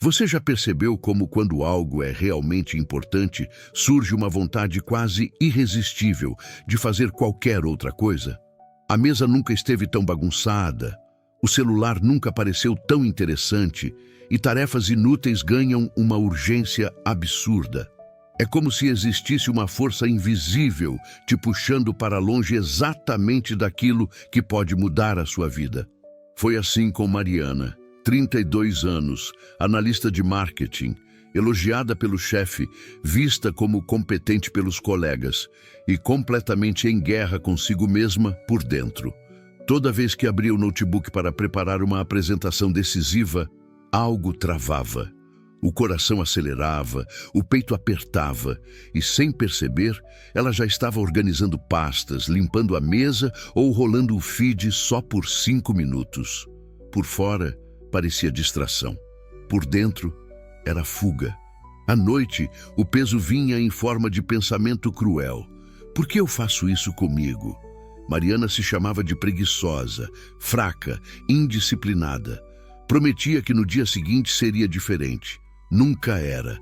Você já percebeu como, quando algo é realmente importante, surge uma vontade quase irresistível de fazer qualquer outra coisa? A mesa nunca esteve tão bagunçada, o celular nunca pareceu tão interessante e tarefas inúteis ganham uma urgência absurda. É como se existisse uma força invisível te puxando para longe exatamente daquilo que pode mudar a sua vida. Foi assim com Mariana, 32 anos, analista de marketing, elogiada pelo chefe, vista como competente pelos colegas e completamente em guerra consigo mesma por dentro. Toda vez que abria o notebook para preparar uma apresentação decisiva, algo travava. O coração acelerava, o peito apertava e, sem perceber, ela já estava organizando pastas, limpando a mesa ou rolando o feed só por 5 minutos. Por fora, parecia distração. Por dentro, era fuga. À noite, o peso vinha em forma de pensamento cruel. Por que eu faço isso comigo? Mariana se chamava de preguiçosa, fraca, indisciplinada. Prometia que no dia seguinte seria diferente. Nunca era.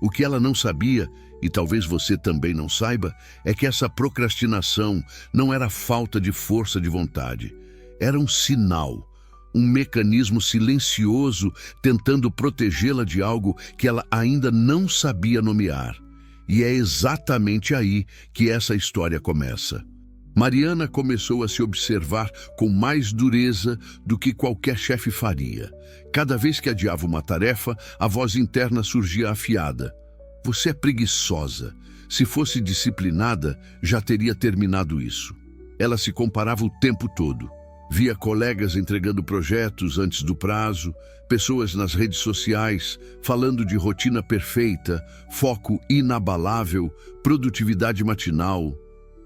O que ela não sabia, e talvez você também não saiba, é que essa procrastinação não era falta de força de vontade. Era um sinal, um mecanismo silencioso tentando protegê-la de algo que ela ainda não sabia nomear. E é exatamente aí que essa história começa. Mariana começou a se observar com mais dureza do que qualquer chefe faria. Cada vez que adiava uma tarefa, a voz interna surgia afiada. Você é preguiçosa. Se fosse disciplinada, já teria terminado isso. Ela se comparava o tempo todo. Via colegas entregando projetos antes do prazo, pessoas nas redes sociais falando de rotina perfeita, foco inabalável, produtividade matinal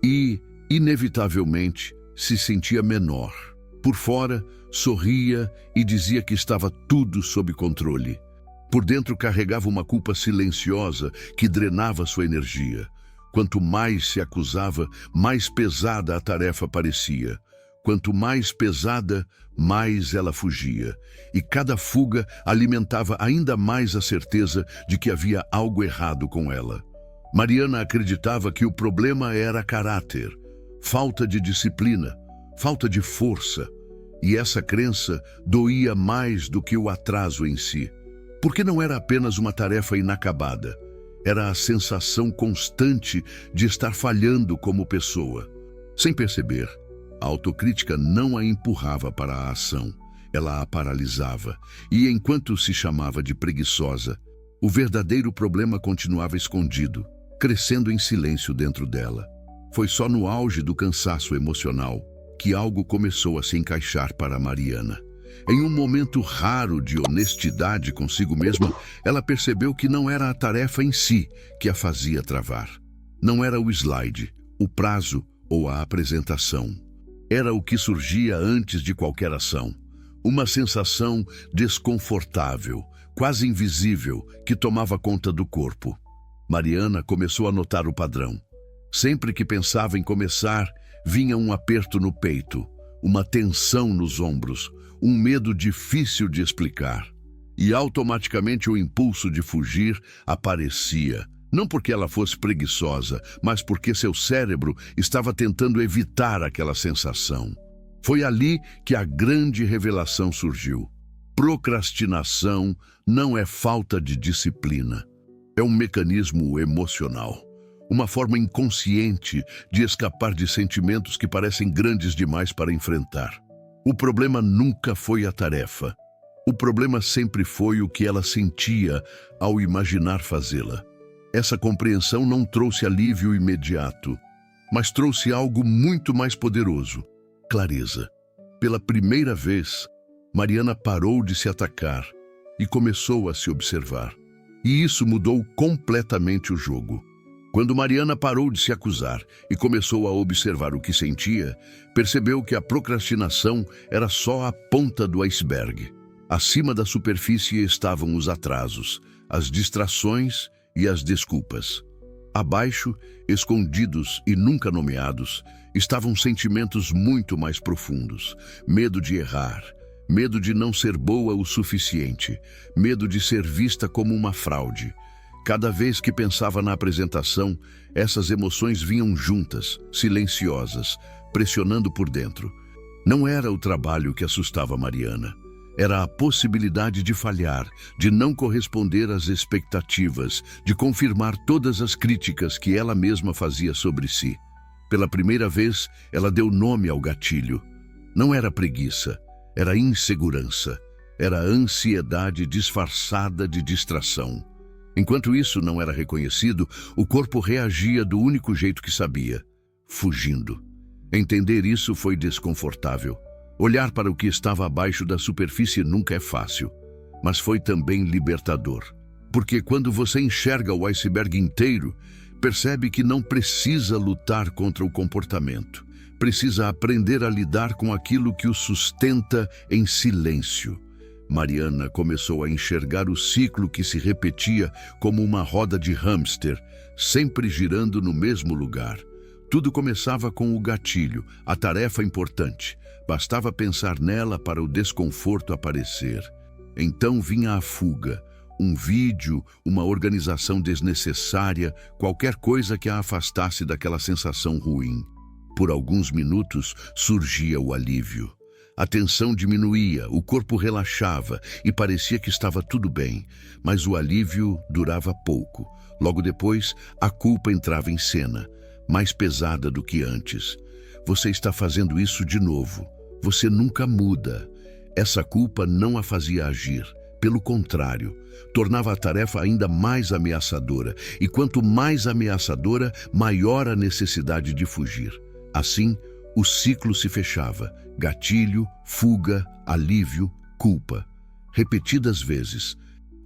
e, inevitavelmente, se sentia menor. Por fora, sorria e dizia que estava tudo sob controle. Por dentro carregava uma culpa silenciosa que drenava sua energia. Quanto mais se acusava, mais pesada a tarefa parecia. Quanto mais pesada, mais ela fugia. E cada fuga alimentava ainda mais a certeza de que havia algo errado com ela. Mariana acreditava que o problema era caráter, falta de disciplina, falta de força. E essa crença doía mais do que o atraso em si. Porque não era apenas uma tarefa inacabada. Era a sensação constante de estar falhando como pessoa. Sem perceber, a autocrítica não a empurrava para a ação. Ela a paralisava. E enquanto se chamava de preguiçosa, o verdadeiro problema continuava escondido, crescendo em silêncio dentro dela. Foi só no auge do cansaço emocional que algo começou a se encaixar para Mariana. Em um momento raro de honestidade consigo mesma, ela percebeu que não era a tarefa em si que a fazia travar. Não era o slide, o prazo ou a apresentação. Era o que surgia antes de qualquer ação. Uma sensação desconfortável, quase invisível, que tomava conta do corpo. Mariana começou a notar o padrão. Sempre que pensava em começar, vinha um aperto no peito, uma tensão nos ombros, um medo difícil de explicar. E automaticamente o impulso de fugir aparecia, não porque ela fosse preguiçosa, mas porque seu cérebro estava tentando evitar aquela sensação. Foi ali que a grande revelação surgiu. Procrastinação não é falta de disciplina. É um mecanismo emocional. Uma forma inconsciente de escapar de sentimentos que parecem grandes demais para enfrentar. O problema nunca foi a tarefa. O problema sempre foi o que ela sentia ao imaginar fazê-la. Essa compreensão não trouxe alívio imediato, mas trouxe algo muito mais poderoso: clareza. Pela primeira vez, Mariana parou de se atacar e começou a se observar. E isso mudou completamente o jogo. Quando Mariana parou de se acusar e começou a observar o que sentia, percebeu que a procrastinação era só a ponta do iceberg. Acima da superfície estavam os atrasos, as distrações e as desculpas. Abaixo, escondidos e nunca nomeados, estavam sentimentos muito mais profundos: medo de errar, Medo de não ser boa o suficiente. Medo de ser vista como uma fraude. Cada vez que pensava na apresentação, essas emoções vinham juntas, silenciosas, pressionando por dentro. Não era o trabalho que assustava Mariana. Era a possibilidade de falhar, de não corresponder às expectativas, de confirmar todas as críticas que ela mesma fazia sobre si. Pela primeira vez, ela deu nome ao gatilho. Não era preguiça, era insegurança. Era ansiedade disfarçada de distração. Enquanto isso não era reconhecido, o corpo reagia do único jeito que sabia, fugindo. Entender isso foi desconfortável. Olhar para o que estava abaixo da superfície nunca é fácil, mas foi também libertador. Porque quando você enxerga o iceberg inteiro, percebe que não precisa lutar contra o comportamento. Precisa aprender a lidar com aquilo que o sustenta em silêncio. Mariana começou a enxergar o ciclo que se repetia como uma roda de hamster, sempre girando no mesmo lugar. Tudo começava com o gatilho, a tarefa importante. Bastava pensar nela para o desconforto aparecer. Então vinha a fuga, um vídeo, uma organização desnecessária, qualquer coisa que a afastasse daquela sensação ruim. Por alguns minutos surgia o alívio. A tensão diminuía, o corpo relaxava e parecia que estava tudo bem, mas o alívio durava pouco. Logo depois, a culpa entrava em cena, mais pesada do que antes. Você está fazendo isso de novo. Você nunca muda. Essa culpa não a fazia agir. Pelo contrário, tornava a tarefa ainda mais ameaçadora. E quanto mais ameaçadora, maior a necessidade de fugir. Assim, o ciclo se fechava. Gatilho, fuga, alívio, culpa. Repetidas vezes.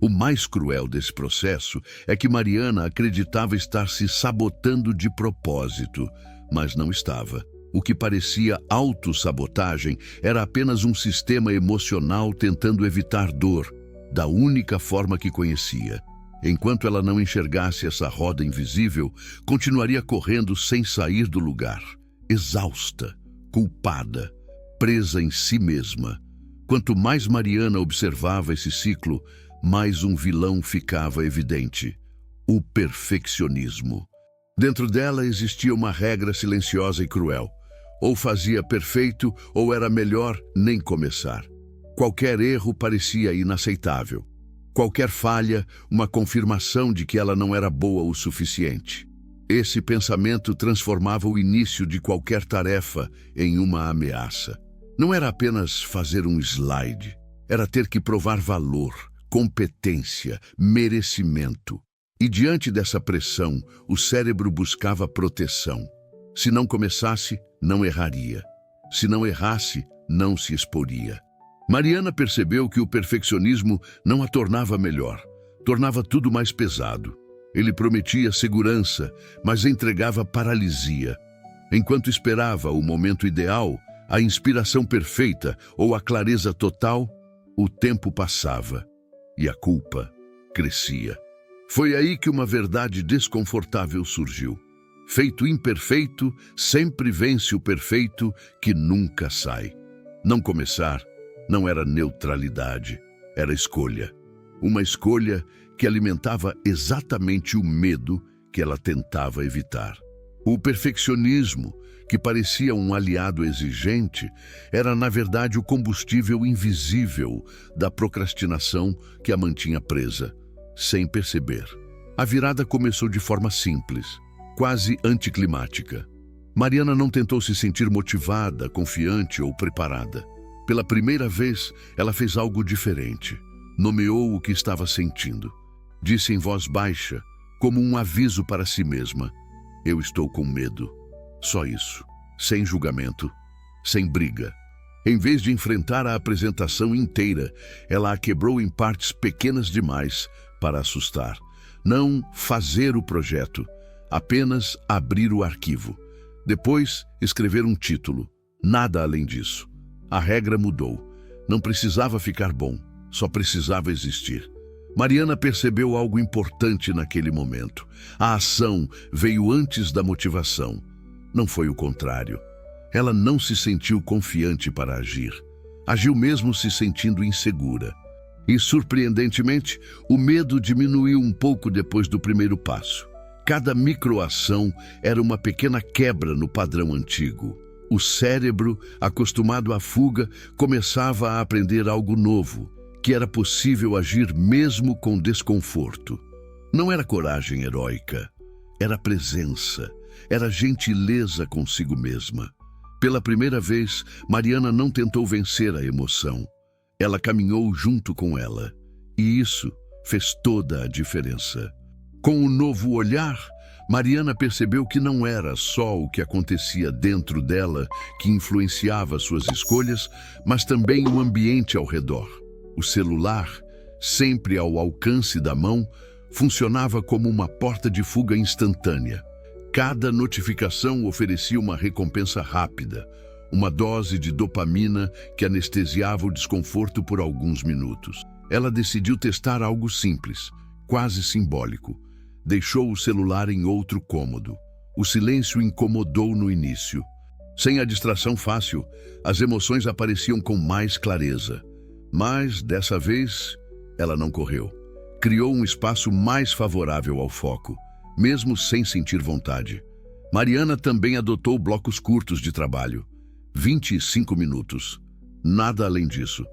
O mais cruel desse processo é que Mariana acreditava estar se sabotando de propósito, mas não estava. O que parecia autossabotagem era apenas um sistema emocional tentando evitar dor, da única forma que conhecia. Enquanto ela não enxergasse essa roda invisível, continuaria correndo sem sair do lugar, exausta, culpada, presa em si mesma. Quanto mais Mariana observava esse ciclo, mais um vilão ficava evidente: o perfeccionismo. Dentro dela existia uma regra silenciosa e cruel. Ou fazia perfeito, ou era melhor nem começar. Qualquer erro parecia inaceitável. Qualquer falha, uma confirmação de que ela não era boa o suficiente. Esse pensamento transformava o início de qualquer tarefa em uma ameaça. Não era apenas fazer um slide. Era ter que provar valor, competência, merecimento. E diante dessa pressão, o cérebro buscava proteção. Se não começasse, não erraria. Se não errasse, não se exporia. Mariana percebeu que o perfeccionismo não a tornava melhor, tornava tudo mais pesado. Ele prometia segurança, mas entregava paralisia. Enquanto esperava o momento ideal, a inspiração perfeita ou a clareza total, o tempo passava e a culpa crescia. Foi aí que uma verdade desconfortável surgiu. Feito imperfeito, sempre vence o perfeito que nunca sai. Não começar não era neutralidade, era escolha. Uma escolha que alimentava exatamente o medo que ela tentava evitar. O perfeccionismo, que parecia um aliado exigente, era na verdade o combustível invisível da procrastinação que a mantinha presa, sem perceber. A virada começou de forma simples, quase anticlimática. Mariana não tentou se sentir motivada, confiante ou preparada. Pela primeira vez, ela fez algo diferente. Nomeou o que estava sentindo. Disse em voz baixa, como um aviso para si mesma: "Eu estou com medo." Só isso. Sem julgamento, sem briga. Em vez de enfrentar a apresentação inteira, ela a quebrou em partes pequenas demais para assustar. Não fazer o projeto, apenas abrir o arquivo. Depois, escrever um título. Nada além disso. A regra mudou. Não precisava ficar bom, só precisava existir. Mariana percebeu algo importante naquele momento. A ação veio antes da motivação. Não foi o contrário. Ela não se sentiu confiante para agir. Agiu mesmo se sentindo insegura. E, surpreendentemente, o medo diminuiu um pouco depois do primeiro passo. Cada microação era uma pequena quebra no padrão antigo. O cérebro, acostumado à fuga, começava a aprender algo novo, que era possível agir mesmo com desconforto. Não era coragem heróica, era presença, era gentileza consigo mesma. Pela primeira vez, Mariana não tentou vencer a emoção. Ela caminhou junto com ela, e isso fez toda a diferença. Com um novo olhar, Mariana percebeu que não era só o que acontecia dentro dela que influenciava suas escolhas, mas também o ambiente ao redor. O celular, sempre ao alcance da mão, funcionava como uma porta de fuga instantânea. Cada notificação oferecia uma recompensa rápida, uma dose de dopamina que anestesiava o desconforto por alguns minutos. Ela decidiu testar algo simples, quase simbólico. Deixou o celular em outro cômodo. O silêncio incomodou no início. Sem a distração fácil, as emoções apareciam com mais clareza. Mas, dessa vez, ela não correu. Criou um espaço mais favorável ao foco, mesmo sem sentir vontade. Mariana também adotou blocos curtos de trabalho. 25 minutos. Nada além disso.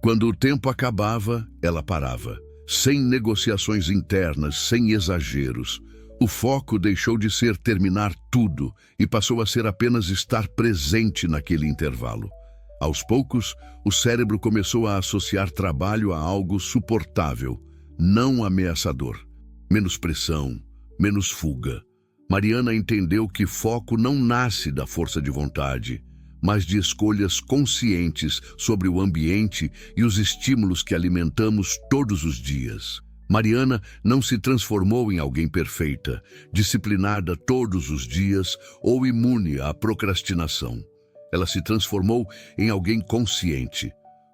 Quando o tempo acabava, ela parava. Sem negociações internas, sem exageros. O foco deixou de ser terminar tudo e passou a ser apenas estar presente naquele intervalo. Aos poucos, o cérebro começou a associar trabalho a algo suportável, não ameaçador. Menos pressão, menos fuga. Mariana entendeu que foco não nasce da força de vontade, mas de escolhas conscientes sobre o ambiente e os estímulos que alimentamos todos os dias. Mariana não se transformou em alguém perfeita, disciplinada todos os dias ou imune à procrastinação. Ela se transformou em alguém consciente.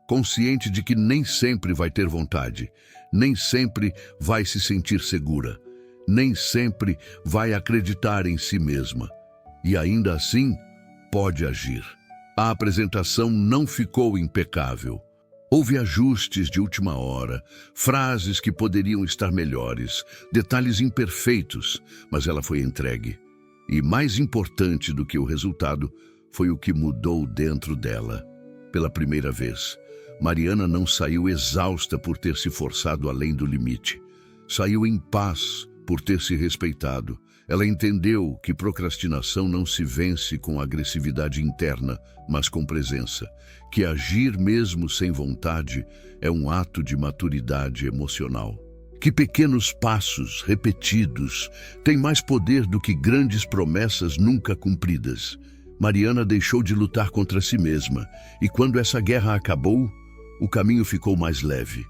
Consciente de que nem sempre vai ter vontade, nem sempre vai se sentir segura, nem sempre vai acreditar em si mesma. E ainda assim, pode agir. A apresentação não ficou impecável. Houve ajustes de última hora, frases que poderiam estar melhores, detalhes imperfeitos, mas ela foi entregue. E mais importante do que o resultado, foi o que mudou dentro dela. Pela primeira vez, Mariana não saiu exausta por ter se forçado além do limite. Saiu em paz por ter se respeitado. Ela entendeu que procrastinação não se vence com agressividade interna, mas com presença. Que agir mesmo sem vontade é um ato de maturidade emocional. Que pequenos passos repetidos têm mais poder do que grandes promessas nunca cumpridas. Mariana deixou de lutar contra si mesma, e quando essa guerra acabou, o caminho ficou mais leve.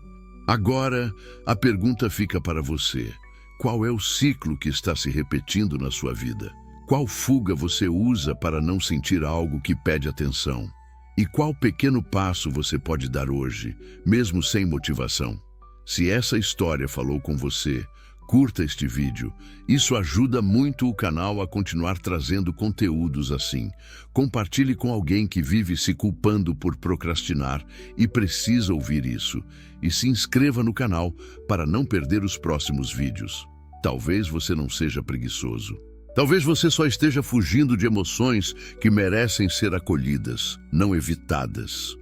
Agora, a pergunta fica para você. Qual é o ciclo que está se repetindo na sua vida? Qual fuga você usa para não sentir algo que pede atenção? E qual pequeno passo você pode dar hoje, mesmo sem motivação? Se essa história falou com você, curta este vídeo. Isso ajuda muito o canal a continuar trazendo conteúdos assim. Compartilhe com alguém que vive se culpando por procrastinar e precisa ouvir isso. E se inscreva no canal para não perder os próximos vídeos. Talvez você não seja preguiçoso. Talvez você só esteja fugindo de emoções que merecem ser acolhidas, não evitadas.